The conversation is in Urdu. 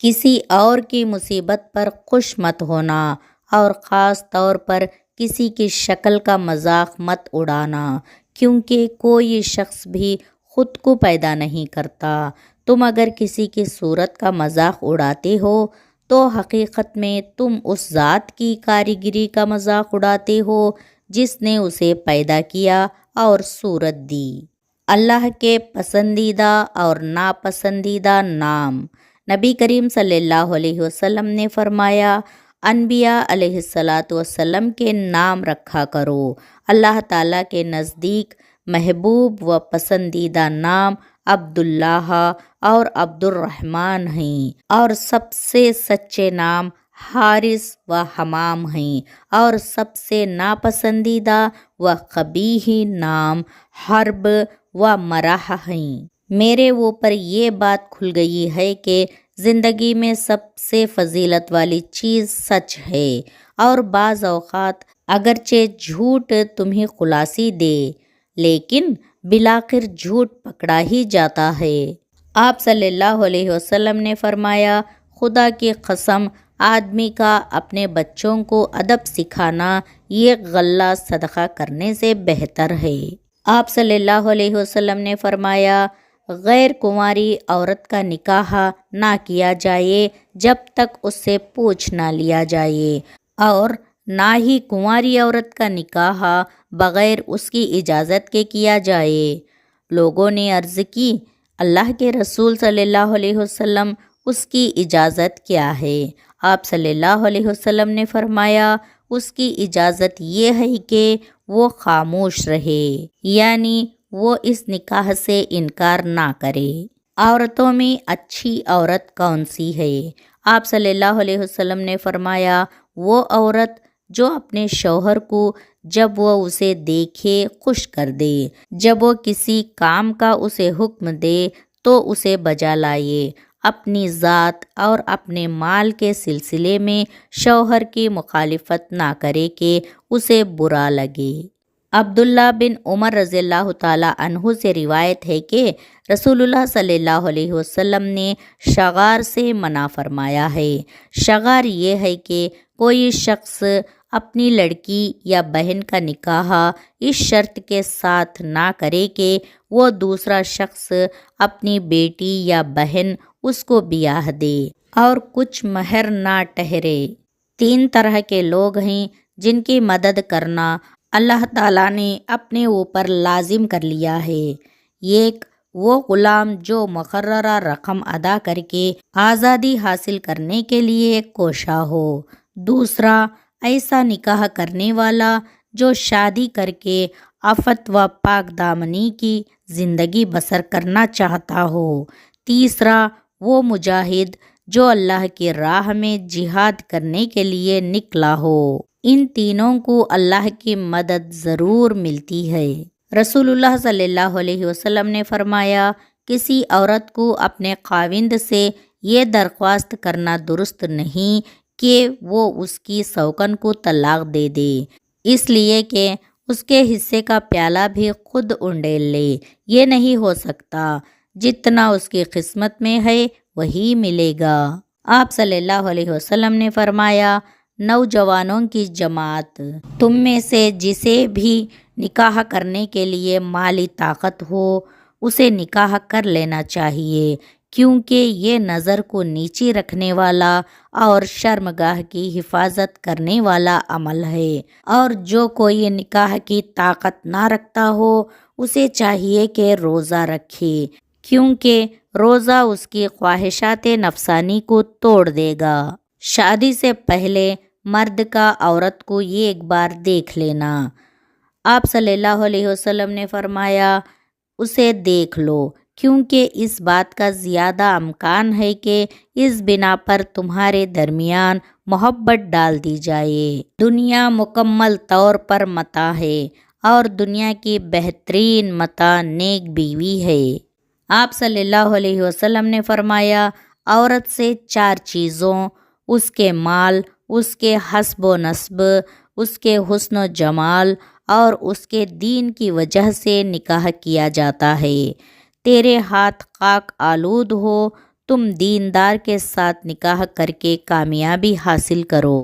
کسی اور کی مصیبت پر خوش مت ہونا اور خاص طور پر کسی کی شکل کا مذاق مت اڑانا، کیونکہ کوئی شخص بھی خود کو پیدا نہیں کرتا۔ تم اگر کسی کی صورت کا مذاق اڑاتے ہو تو حقیقت میں تم اس ذات کی کاریگری کا مذاق اڑاتے ہو جس نے اسے پیدا کیا اور صورت دی۔ اللہ کے پسندیدہ اور ناپسندیدہ نام۔ نبی کریم صلی اللہ علیہ وسلم نے فرمایا، انبیاء علیہ السلام کے نام رکھا کرو۔ اللہ تعالیٰ کے نزدیک محبوب و پسندیدہ نام عبداللہ اور عبد الرحمن ہیں، اور سب سے سچے نام حارث و حمام ہیں، اور سب سے ناپسندیدہ و قبیح نام حرب و مرح ہیں۔ میرے اوپر یہ بات کھل گئی ہے کہ زندگی میں سب سے فضیلت والی چیز سچ ہے، اور بعض اوقات اگرچہ جھوٹ تمہیں خلاصی دے لیکن بالآخر جھوٹ پکڑا ہی جاتا ہے۔ آپ صلی اللہ علیہ وسلم نے فرمایا، خدا کی قسم، آدمی کا اپنے بچوں کو ادب سکھانا یہ غلہ صدقہ کرنے سے بہتر ہے۔ آپ صلی اللہ علیہ وسلم نے فرمایا، غیر کنواری عورت کا نکاح نہ کیا جائے جب تک اس سے پوچھ نہ لیا جائے، اور نہ ہی کنواری عورت کا نکاح بغیر اس کی اجازت کے کیا جائے۔ لوگوں نے عرض کی، اللہ کے رسول صلی اللہ علیہ وسلم، اس کی اجازت کیا ہے؟ آپ صلی اللہ علیہ وسلم نے فرمایا، اس کی اجازت یہ ہے کہ وہ خاموش رہے، یعنی وہ اس نکاح سے انکار نہ کرے۔ عورتوں میں اچھی عورت کون سی ہے؟ آپ صلی اللہ علیہ وسلم نے فرمایا، وہ عورت جو اپنے شوہر کو جب وہ اسے دیکھے خوش کر دے، جب وہ کسی کام کا اسے حکم دے تو اسے بجا لائے، اپنی ذات اور اپنے مال کے سلسلے میں شوہر کی مخالفت نہ کرے کہ اسے برا لگے۔ عبداللہ بن عمر رضی اللہ تعالیٰ عنہ سے روایت ہے کہ رسول اللہ صلی اللہ علیہ وسلم نے شغار سے منع فرمایا ہے۔ شغار یہ ہے کہ کوئی شخص اپنی لڑکی یا بہن کا نکاح اس شرط کے ساتھ نہ کرے کہ وہ دوسرا شخص اپنی بیٹی یا بہن اس کو بیاہ دے اور کچھ مہر نہ ٹھہرے۔ 3 طرح کے لوگ ہیں جن کی مدد کرنا اللہ تعالیٰ نے اپنے اوپر لازم کر لیا ہے۔ ایک وہ غلام جو مقررہ رقم ادا کر کے آزادی حاصل کرنے کے لیے کوشاں ہو۔ دوسرا ایسا نکاح کرنے والا جو شادی کر کے عفت و پاک دامنی کی زندگی بسر کرنا چاہتا ہو۔ تیسرا وہ مجاہد جو اللہ کی راہ میں جہاد کرنے کے لیے نکلا ہو۔ ان تینوں کو اللہ کی مدد ضرور ملتی ہے۔ رسول اللہ صلی اللہ علیہ وسلم نے فرمایا، کسی عورت کو اپنے خاوند سے یہ درخواست کرنا درست نہیں کہ وہ اس کی سوکن کو طلاق دے دے، اس لیے کہ اس کے حصے کا پیالہ بھی خود انڈیل لے۔ یہ نہیں ہو سکتا، جتنا اس کی قسمت میں ہے وہی ملے گا۔ آپ صلی اللہ علیہ وسلم نے فرمایا، نوجوانوں کی جماعت، تم میں سے جسے بھی نکاح کرنے کے لیے مالی طاقت ہو اسے نکاح کر لینا چاہیے، کیونکہ یہ نظر کو نیچی رکھنے والا اور شرمگاہ کی حفاظت کرنے والا عمل ہے، اور جو کوئی نکاح کی طاقت نہ رکھتا ہو اسے چاہیے کہ روزہ رکھے، کیونکہ روزہ اس کی خواہشات نفسانی کو توڑ دے گا۔ شادی سے پہلے مرد کا عورت کو ایک بار دیکھ لینا۔ آپ صلی اللہ علیہ وسلم نے فرمایا، اسے دیکھ لو، کیونکہ اس بات کا زیادہ امکان ہے کہ اس بنا پر تمہارے درمیان محبت ڈال دی جائے۔ دنیا مکمل طور پر متاع ہے، اور دنیا کی بہترین متاع نیک بیوی ہے۔ آپ صلی اللہ علیہ وسلم نے فرمایا، عورت سے 4 چیزوں، اس کے مال، اس کے حسب و نسب، اس کے حسن و جمال اور اس کے دین کی وجہ سے نکاح کیا جاتا ہے۔ تیرے ہاتھ خاک آلود ہو تم دیندار کے ساتھ نکاح کر کے کامیابی حاصل کرو۔